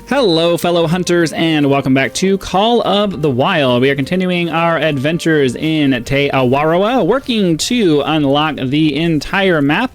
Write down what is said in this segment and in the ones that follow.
Hello, fellow hunters, and welcome back to Call of the Wild. We are continuing our adventures in Awaroa, working to unlock the entire map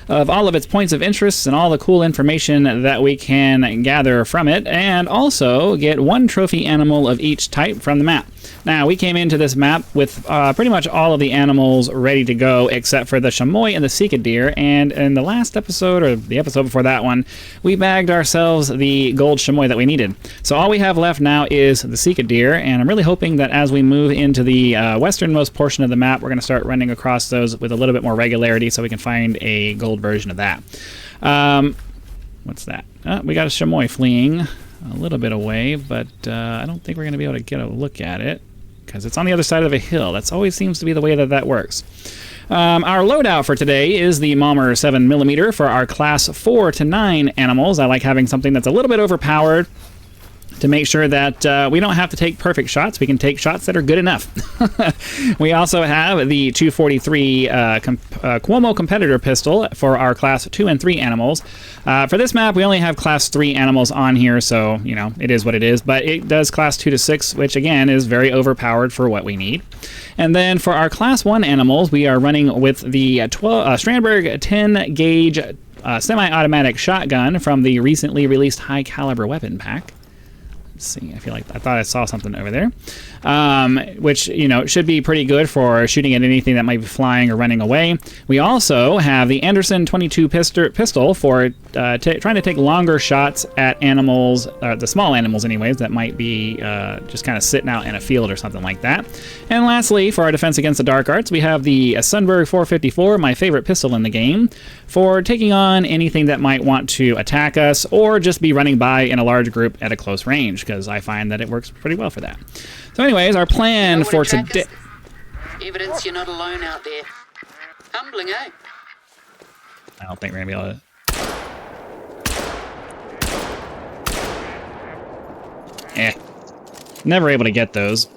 of all of its points of interest and all the cool information that we can gather from it, and also get one trophy animal of each type from the map. Now, we came into this map with pretty much all of the animals ready to go, except for the chamois and the sika deer, and in the last episode, or the episode before that one, we bagged ourselves the gold chamois that we needed. So all we have left now is the sika deer, and I'm really hoping that as we move into the westernmost portion of the map, we're going to start running across those with a little bit more regularity so we can find a gold version of that. What's that? We got a chamois fleeing a little bit away, but I don't think we're going to be able to get a look at it because it's on the other side of a hill. That always seems to be the way that works. Our loadout for today is the Malmer 7mm for our class 4 to 9 animals. I like having something that's a little bit overpowered to make sure that we don't have to take perfect shots. We can take shots that are good enough. We also have the 243 Cuomo competitor pistol for our class 2 and 3 animals. For this map, we only have class 3 animals on here, so, you know, it is what it is. But it does class 2 to 6, which, again, is very overpowered for what we need. And then for our class 1 animals, we are running with the Strandberg 10-gauge semi-automatic shotgun from the recently released high-caliber weapon pack. Let's see, I thought I saw something over there, which, you know, should be pretty good for shooting at anything that might be flying or running away. We also have the Anderson 22 pistol for trying to take longer shots at animals, the small animals anyways, that might be just kind of sitting out in a field or something like that. And lastly, for our defense against the dark arts, we have the Sundberg 454, my favorite pistol in the game, for taking on anything that might want to attack us or just be running by in a large group at a close range, because I find that it works pretty well for that. So anyways, our plan for today... Evidence you're not alone out there. Humbling, eh? I don't think we're going to be able to... Never able to get those.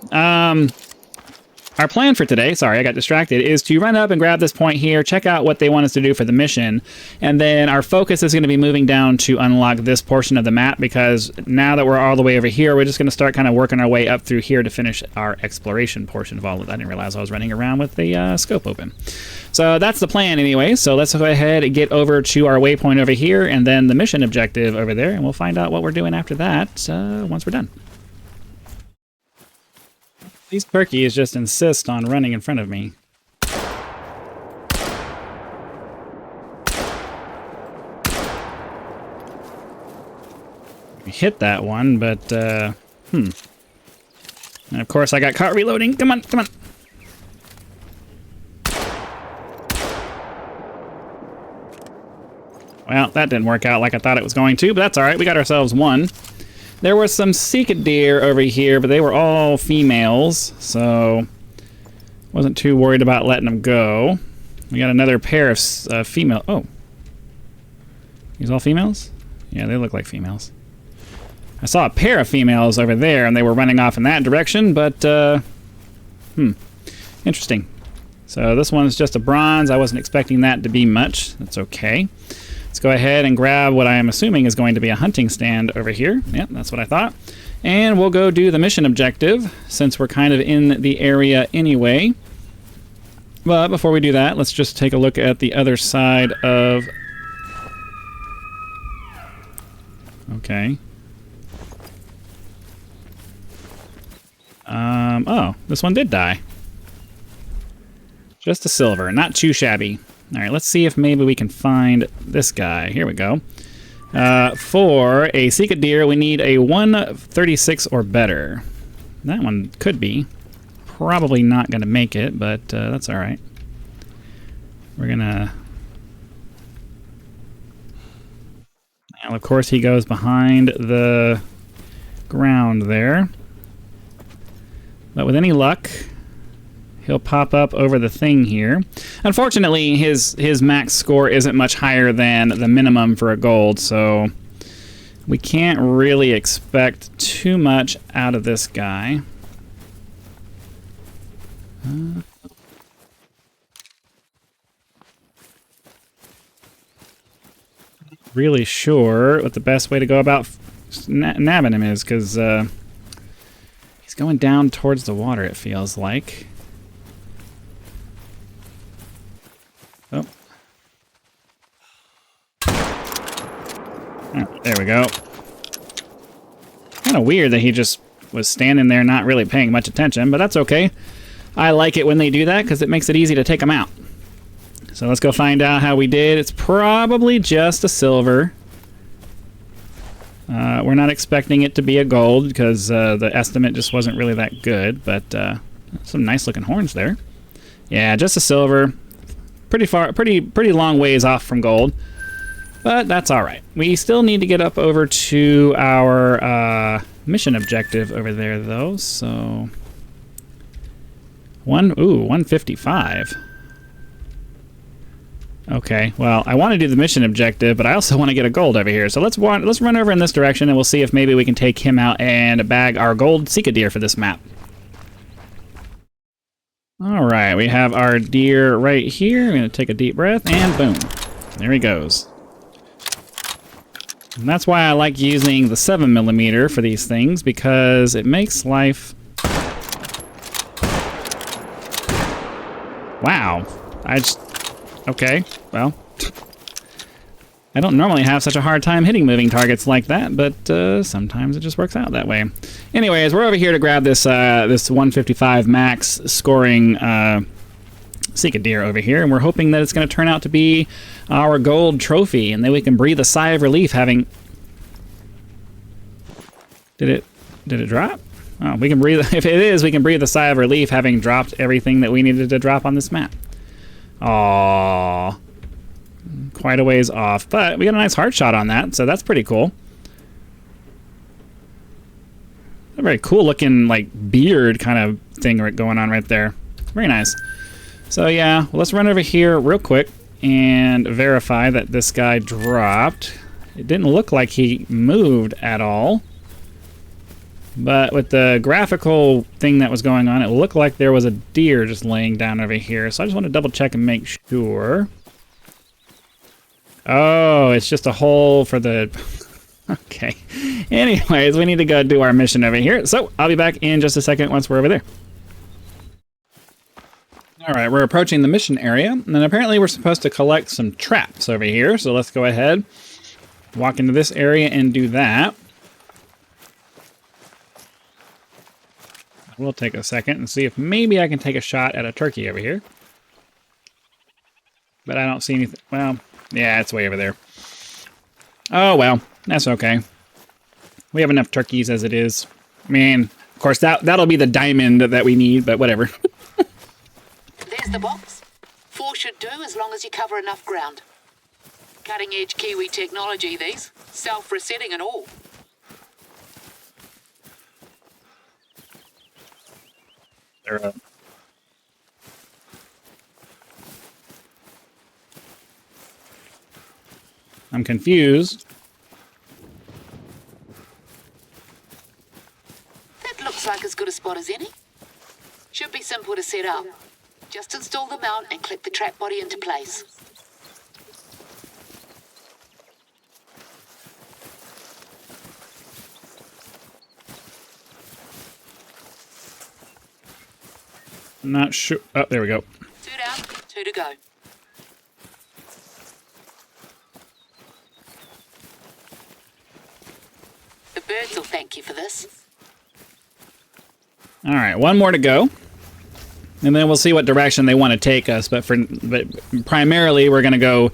Our plan for today, sorry, I got distracted, is to run up and grab this point here, check out what they want us to do for the mission, and then our focus is going to be moving down to unlock this portion of the map, because now that we're all the way over here, we're just going to start kind of working our way up through here to finish our exploration portion of all of that. I didn't realize I was running around with the scope open. So that's the plan anyway, so let's go ahead and get over to our waypoint over here, and then the mission objective over there, and we'll find out what we're doing after that once we're done. These turkeys just insist on running in front of me. We hit that one, but, And of course I got caught reloading. Come on, come on. Well, that didn't work out like I thought it was going to, but that's alright. We got ourselves one. There were some sika deer over here, but they were all females, so wasn't too worried about letting them go. We got another pair of female. Oh, these all females? Yeah, they look like females. I saw a pair of females over there, and they were running off in that direction, but interesting. So this one's just a bronze. I wasn't expecting that to be much. That's okay. Let's go ahead and grab what I am assuming is going to be a hunting stand over here. Yep, that's what I thought. And we'll go do the mission objective, since we're kind of in the area anyway. But before we do that, let's just take a look at the other side of... Okay. Oh, this one did die. Just a silver, not too shabby. All right, let's see if maybe we can find this guy. Here we go. For a sika deer, we need a 136 or better. That one could be. Probably not going to make it, but that's all right. We're going to... Now, of course, he goes behind the ground there. But with any luck... he'll pop up over the thing here. Unfortunately, his max score isn't much higher than the minimum for a gold, so we can't really expect too much out of this guy. Really sure what the best way to go about nabbing him is, because he's going down towards the water, it feels like. Oh. Oh, there we go. Kind of weird that he just was standing there not really paying much attention, but that's okay. I like it when they do that because it makes it easy to take them out. So let's go find out how we did. It's probably just a silver. We're not expecting it to be a gold because the estimate just wasn't really that good, but some nice looking horns there. Yeah, just a silver. Pretty long ways off from gold, but that's all right. We still need to get up over to our mission objective over there, though. So 155. Okay, well, I want to do the mission objective, but I also want to get a gold over here. So let's run over in this direction, and we'll see if maybe we can take him out and bag our gold Sika deer for this map. All right, we have our deer right here. I'm going to take a deep breath, and boom. There he goes. And that's why I like using the 7mm for these things, because it makes life... Wow. Okay, well, I don't normally have such a hard time hitting moving targets like that, but sometimes it just works out that way. Anyways, we're over here to grab this 155 max scoring Sika deer over here, and we're hoping that it's going to turn out to be our gold trophy, and then we can breathe a sigh of relief having... Did it drop? Oh, we can breathe... If it is, we can breathe a sigh of relief having dropped everything that we needed to drop on this map. Aww. Quite a ways off, but we got a nice heart shot on that, so that's pretty cool. A very cool looking, like, beard kind of thing going on right there. Very nice. So yeah, well, let's run over here real quick and verify that this guy dropped. It didn't look like he moved at all. But with the graphical thing that was going on, it looked like there was a deer just laying down over here. So I just want to double check and make sure. Oh, it's just a hole for the... Okay. Anyways, we need to go do our mission over here. So I'll be back in just a second once we're over there. All right, we're approaching the mission area. And then apparently we're supposed to collect some traps over here. So let's go ahead, walk into this area and do that. We'll take a second and see if maybe I can take a shot at a turkey over here. But I don't see anything. Well, yeah, it's way over there. Oh, well, that's okay. We have enough turkeys as it is. I mean, of course, that'll be the diamond that we need, but whatever. There's the box. 4 should do as long as you cover enough ground. Cutting-edge Kiwi technology, these. Self-resetting and all. I'm confused. That looks like as good a spot as any. Should be simple to set up. Just install the mount and clip the trap body into place. I'm not sure. Oh, there we go. 2 down, 2 to go. The birds will thank you for this. All right, 1 more to go. And then we'll see what direction they want to take us. But primarily, we're going to go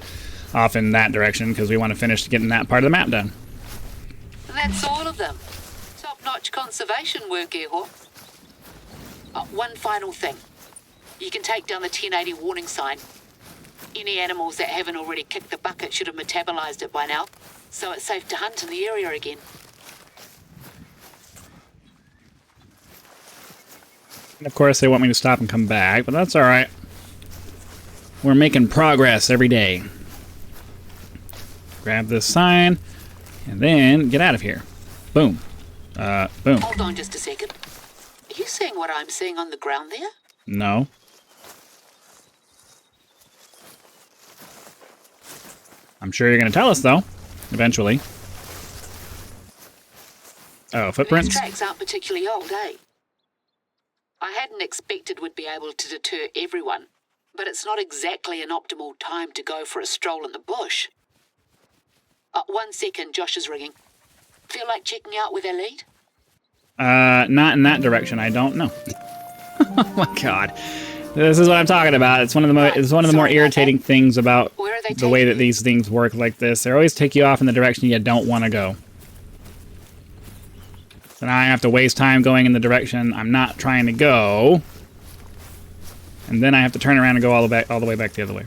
off in that direction because we want to finish getting that part of the map done. That's all of them. Top-notch conservation work here, Hawk. One final thing. You can take down the 1080 warning sign. Any animals that haven't already kicked the bucket should have metabolized it by now, so it's safe to hunt in the area again. And of course, they want me to stop and come back, but that's all right. We're making progress every day. Grab this sign, and then get out of here. Boom. Boom. Hold on just a second. Are you seeing what I'm seeing on the ground there? No. I'm sure you're going to tell us, though, eventually. Oh, These footprints? tracks aren't particularly old, eh? I hadn't expected we'd be able to deter everyone, but it's not exactly an optimal time to go for a stroll in the bush. 1 second, Josh is ringing. Feel like checking out where they lead? Not in that direction. I don't know. Oh my god. This is what I'm talking about. It's one of the more irritating things about the way that these things work like this. They always take you off in the direction you don't want to go. So now I have to waste time going in the direction I'm not trying to go. And then I have to turn around and go all the way back the other way.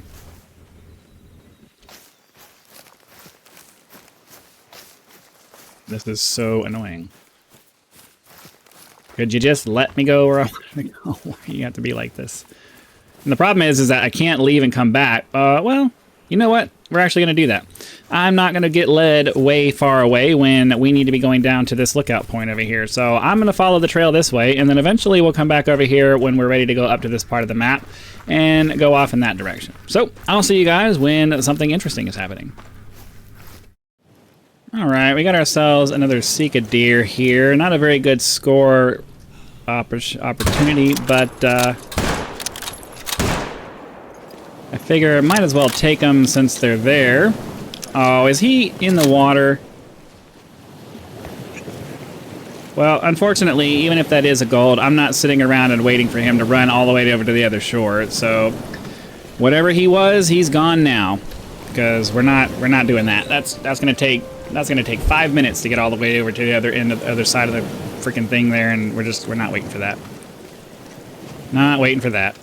This is so annoying. Could you just let me go where I want to go? Why do you have to be like this? And the problem is that I can't leave and come back. Well, you know what? We're actually going to do that. I'm not going to get led way far away when we need to be going down to this lookout point over here. So I'm going to follow the trail this way, and then eventually we'll come back over here when we're ready to go up to this part of the map and go off in that direction. So I'll see you guys when something interesting is happening. Alright, we got ourselves another seek a deer here. Not a very good score opportunity, but I figure I might as well take them since they're there. Oh, is he in the water? Well, unfortunately, even if that is a gold, I'm not sitting around and waiting for him to run all the way over to the other shore. So whatever he was, he's gone now. Because we're not doing that. That's gonna take 5 minutes to get all the way over to the other end of the other side of the freaking thing there, and we're not waiting for that. Not waiting for that.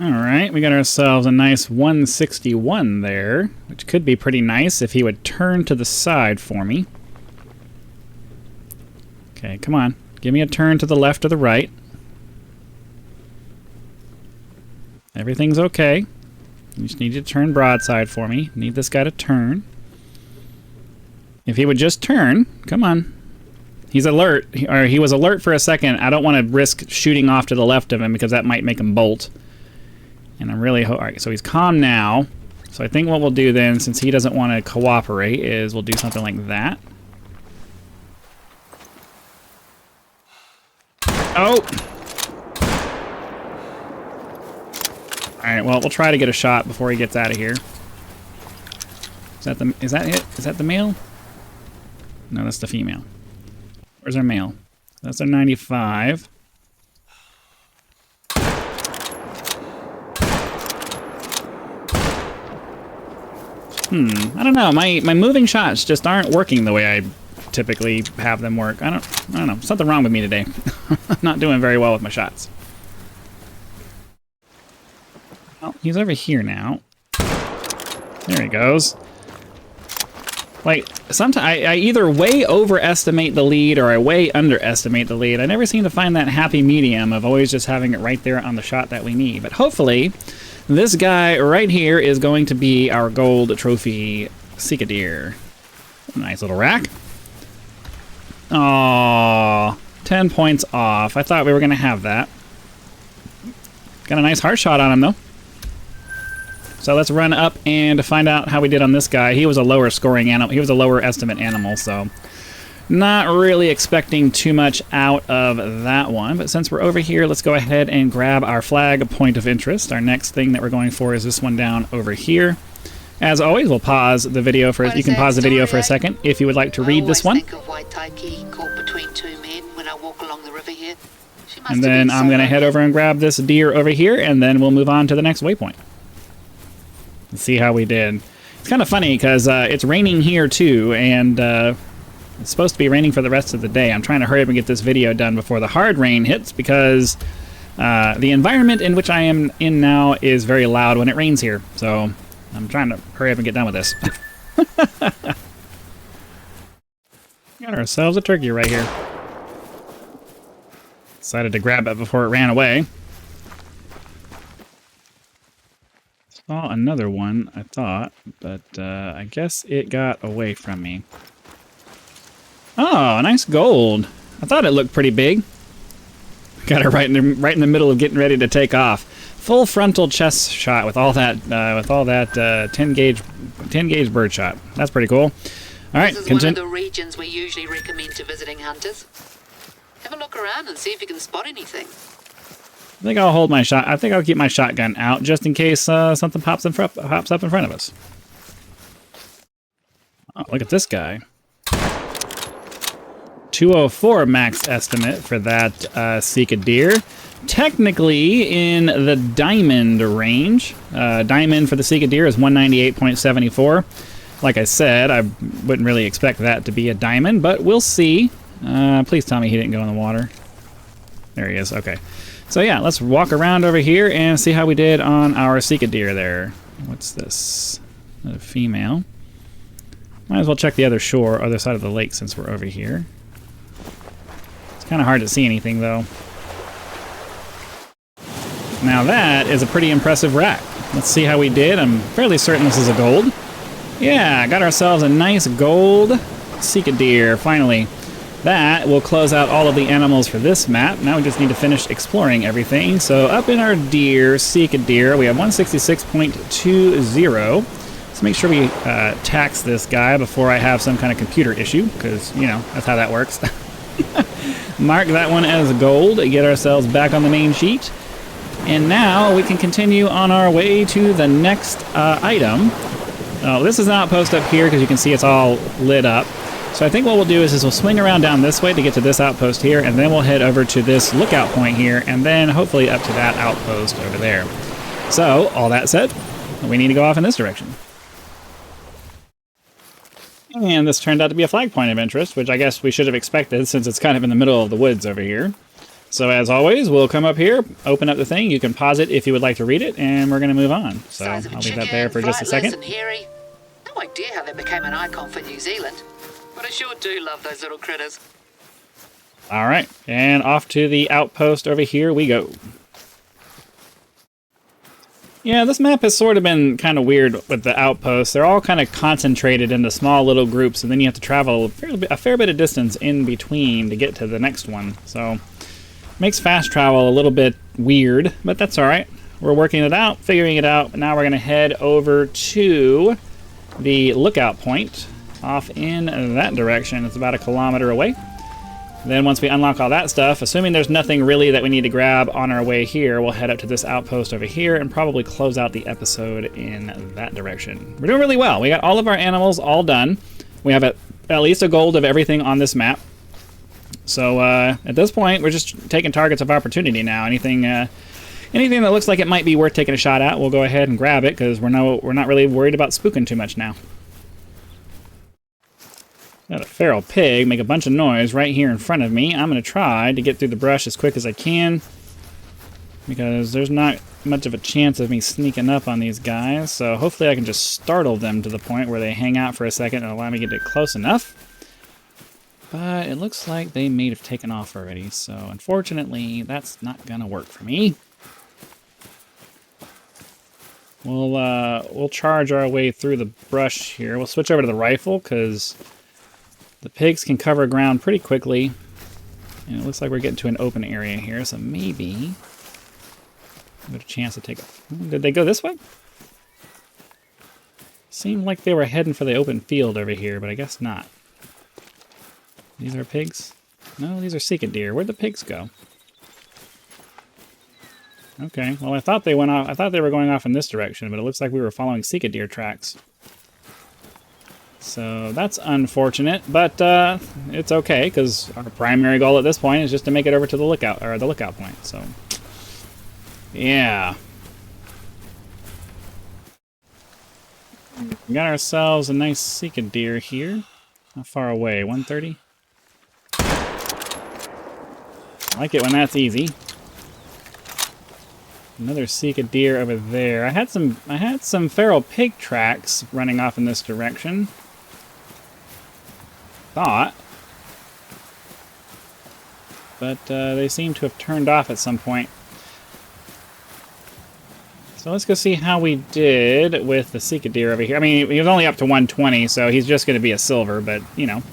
Alright, we got ourselves a nice 161 there, which could be pretty nice if he would turn to the side for me. Okay, come on. Give me a turn to the left or the right. Everything's okay. You just need to turn broadside for me. Need this guy to turn. If he would just turn, come on. He's alert, or he was alert for a second. I don't want to risk shooting off to the left of him because that might make him bolt. And I'm really alright, so he's calm now. So I think what we'll do then, since he doesn't want to cooperate, is we'll do something like that. Oh! Alright, well, we'll try to get a shot before he gets out of here. Is that it? Is that the male? No, that's the female. Where's our male? That's our 95. I don't know. My moving shots just aren't working the way I typically have them work. I don't know. Something wrong with me today. I'm not doing very well with my shots. Oh, he's over here now. There he goes. Like, sometimes I either way overestimate the lead or I way underestimate the lead. I never seem to find that happy medium of always just having it right there on the shot that we need. But hopefully, this guy right here is going to be our gold trophy Seek-a-Deer. Nice little rack. Aww, 10 points off. I thought we were going to have that. Got a nice heart shot on him, though. So let's run up and find out how we did on this guy. He was a lower scoring animal. He was a lower estimate animal, so not really expecting too much out of that one. But since we're over here, let's go ahead and grab our flag point of interest. Our next thing that we're going for is this one down over here. As always, we'll pause the video for. You can pause the video for a second if you would like to read this one. And then I'm going to head over and grab this deer over here, and then we'll move on to the next waypoint. Let's see how we did. It's kind of funny because it's raining here too, and it's supposed to be raining for the rest of the day. I'm trying to hurry up and get this video done before the hard rain hits because the environment in which I am in now is very loud when it rains here. So I'm trying to hurry up and get done with this. Got ourselves a turkey right here. Decided to grab it before it ran away. Saw another one, I thought, but I guess it got away from me. Oh, nice gold. I thought it looked pretty big. Got it right in the middle of getting ready to take off. Full frontal chest shot with all that 10 gauge bird shot. That's pretty cool. All right, This is one of the regions we usually recommend to visiting hunters. Have a look around and see if you can spot anything. I think I'll hold my shot. I think I'll keep my shotgun out just in case something pops up in front of us. Oh, look at this guy. 204 max estimate for that Sika deer. Technically in the diamond range. Diamond for the Sika deer is 198.74. Like I said, I wouldn't really expect that to be a diamond, but we'll see. Please tell me he didn't go in the water. There he is. Okay. So yeah, let's walk around over here and see how we did on our Sika deer there. What's this? A female. Might as well check the other shore, other side of the lake since we're over here. It's kind of hard to see anything though. Now that is a pretty impressive rack. Let's see how we did. I'm fairly certain this is a gold. Yeah, got ourselves a nice gold Sika deer, finally. That will close out all of the animals for this map. Now we just need to finish exploring everything. So up in our deer, Sika deer, we have 166.20. Let's make sure we tax this guy before I have some kind of computer issue, because, you know, that's how that works. Mark that one as gold, get ourselves back on the main sheet. And now we can continue on our way to the next item. Oh, this is an outpost up here because you can see it's all lit up. So I think what we'll do is we'll swing around down this way to get to this outpost here, and then we'll head over to this lookout point here, and then hopefully up to that outpost over there. So, all that said, we need to go off in this direction. And this turned out to be a flag point of interest, which I guess we should have expected since it's kind of in the middle of the woods over here. So as always, we'll come up here, open up the thing, you can pause it if you would like to read it, and we're going to move on. So I'll leave that there for just a second. No idea how that became an icon for New Zealand, but I sure do love those little critters. All right, and off to the outpost over here we go. Yeah, this map has sort of been kind of weird with the outposts. They're all kind of concentrated into small little groups, and then you have to travel a fair bit of distance in between to get to the next one. So makes fast travel a little bit weird, but that's all right. We're working it out, figuring it out. Now we're going to head over to the lookout point off in that direction. It's about 1 kilometer away. Then once we unlock all that stuff, assuming there's nothing really that we need to grab on our way here, we'll head up to this outpost over here and probably close out the episode in that direction. We're doing really well. We got all of our animals all done. We have at least a gold of everything on this map. So at this point, we're just taking targets of opportunity now. Anything that looks like it might be worth taking a shot at, we'll go ahead and grab it because we're not really worried about spooking too much now. Got a feral pig make a bunch of noise right here in front of me. I'm going to try to get through the brush as quick as I can because there's not much of a chance of me sneaking up on these guys. So hopefully I can just startle them to the point where they hang out for a second and allow me to get close enough. But it looks like they may have taken off already. So unfortunately, that's not going to work for me. We'll charge our way through the brush here. We'll switch over to the rifle because the pigs can cover ground pretty quickly. And it looks like we're getting to an open area here, so maybe we have a chance to take a... Did they go this way? Seemed like they were heading for the open field over here, but I guess not. These are pigs? No, these are Sika deer. Where'd the pigs go? Okay, well I thought they went off. I thought they were going off in this direction, but it looks like we were following Sika deer tracks. So that's unfortunate, but it's okay because our primary goal at this point is just to make it over to the lookout point. So yeah, we got ourselves a nice Sika deer here. How far away? 130. I like it when that's easy. Another Sika deer over there. I had some feral pig tracks running off in this direction. Thought. But they seem to have turned off at some point. So let's go see how we did with the Sika deer over here. I mean, he was only up to 120, so he's just going to be a silver, but, you know.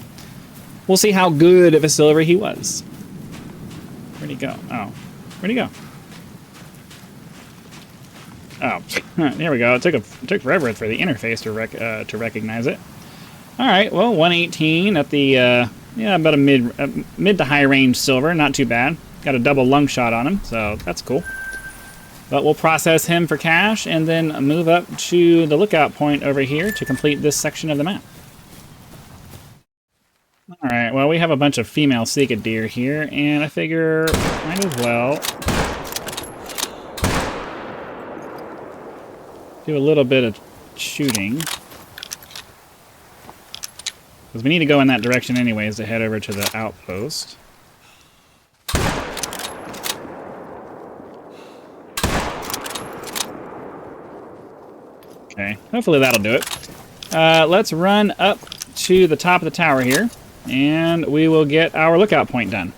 We'll see how good of a silver he was. Where'd he go? Oh. Where'd he go? Oh, there we go. It took forever for the interface to recognize it. All right, well, 118 at the, yeah, about a mid to high range silver. Not too bad. Got a double lung shot on him, so that's cool. But we'll process him for cash and then move up to the lookout point over here to complete this section of the map. All right, well, we have a bunch of female Sika deer here, and I figure might as well do a little bit of shooting. Because we need to go in that direction anyways to head over to the outpost. Okay, hopefully that'll do it. Let's run up to the top of the tower here, and we will get our lookout point done.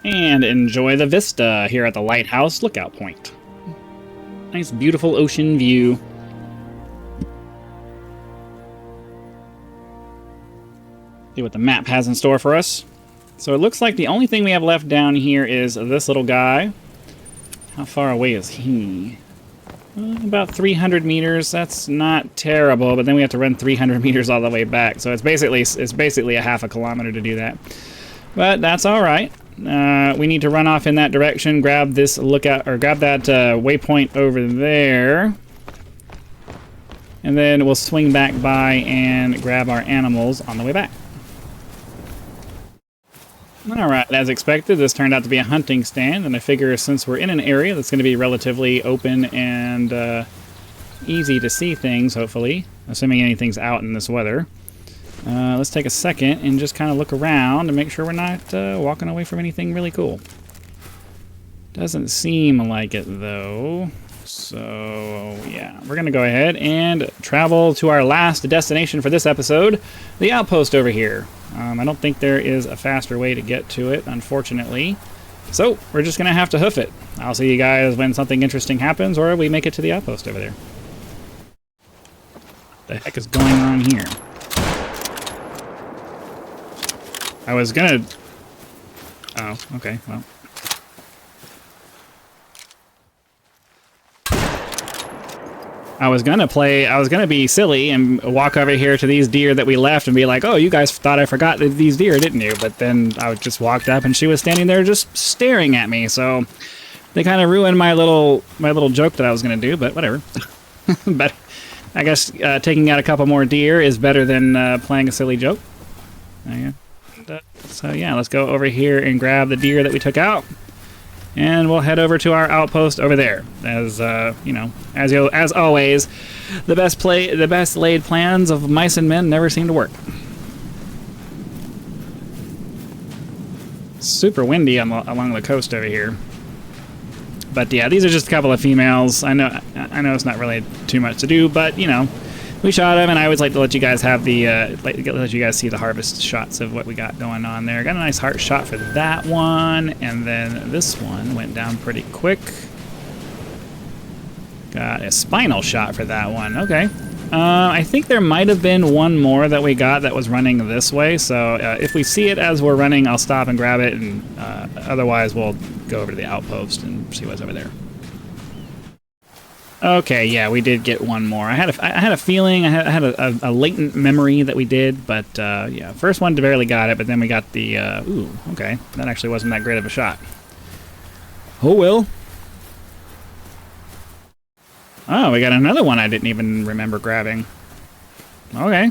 And enjoy the vista here at the lighthouse lookout point. Nice, beautiful ocean view. See what the map has in store for us. So it looks like the only thing we have left down here is this little guy. How far away is he? About 300 meters. That's not terrible, but then we have to run 300 meters all the way back. So it's basically a half a kilometer to do that. But that's all right. We need to run off in that direction, grab this lookout, or grab that waypoint over there, and then we'll swing back by and grab our animals on the way back. Alright, as expected, this turned out to be a hunting stand, and I figure since we're in an area that's going to be relatively open and easy to see things, hopefully, assuming anything's out in this weather, let's take a second and just kind of look around and make sure we're not walking away from anything really cool. Doesn't seem like it, though. So, yeah, we're going to go ahead and travel to our last destination for this episode, the outpost over here. I don't think there is a faster way to get to it, unfortunately. So, we're just going to have to hoof it. I'll see you guys when something interesting happens or we make it to the outpost over there. What the heck is going on here? I was going to... Oh, okay, well... I was gonna be silly and walk over here to these deer that we left and be like, oh, you guys thought I forgot these deer, didn't you? But then I just walked up and she was standing there just staring at me, so they kind of ruined my little joke that I was gonna do, but whatever. But I guess taking out a couple more deer is better than playing a silly joke. So yeah, let's go over here and grab the deer that we took out. And we'll head over to our outpost over there. As you know, as always, the best laid plans of mice and men never seem to work. Super windy along the coast over here. But yeah, these are just a couple of females. I know it's not really too much to do, but you know, we shot them, and I always like to let you guys have the let you guys see the harvest shots of what we got going on there. Got a nice heart shot for that one, and then this one went down pretty quick. Got a spinal shot for that one. Okay. I think there might have been one more that we got that was running this way, so if we see it as we're running, I'll stop and grab it, and otherwise we'll go over to the outpost and see what's over there. Okay, yeah, we did get one more. I had a feeling, I had a latent memory that we did, but yeah, first one barely got it, but then we got the, ooh, okay, that actually wasn't that great of a shot. Oh, well. Oh, we got another one I didn't even remember grabbing. Okay.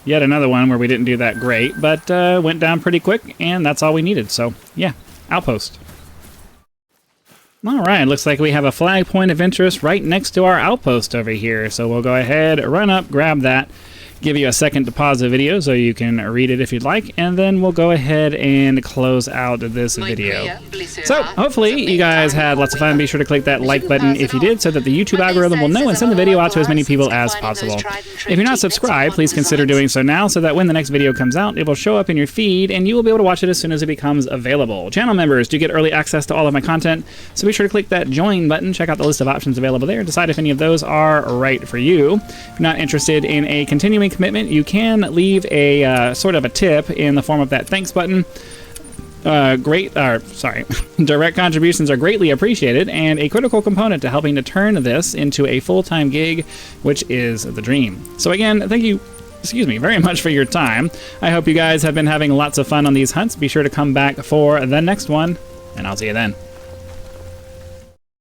Yet another one where we didn't do that great, but went down pretty quick, and that's all we needed, so yeah, outpost. Alright, looks like we have a flag point of interest right next to our outpost over here. So we'll go ahead, run up, grab that, give you a second to pause the video so you can read it if you'd like, and then we'll go ahead and close out this video. So, hopefully you guys had lots of fun. Be sure to click that like button if you did so that the YouTube algorithm will know and send the video out to as many people as possible. If you're not subscribed, please consider doing so now so that when the next video comes out, it will show up in your feed and you will be able to watch it as soon as it becomes available. Channel members do get early access to all of my content, so be sure to click that join button, check out the list of options available there, decide if any of those are right for you. If you're not interested in a continuing commitment, you can leave a sort of a tip in the form of that thanks button. direct contributions are greatly appreciated and a critical component to helping to turn this into a full-time gig, which is the dream. So again, thank you very much for your time. I hope you guys have been having lots of fun on these hunts. Be sure to come back for the next one, and I'll see you then.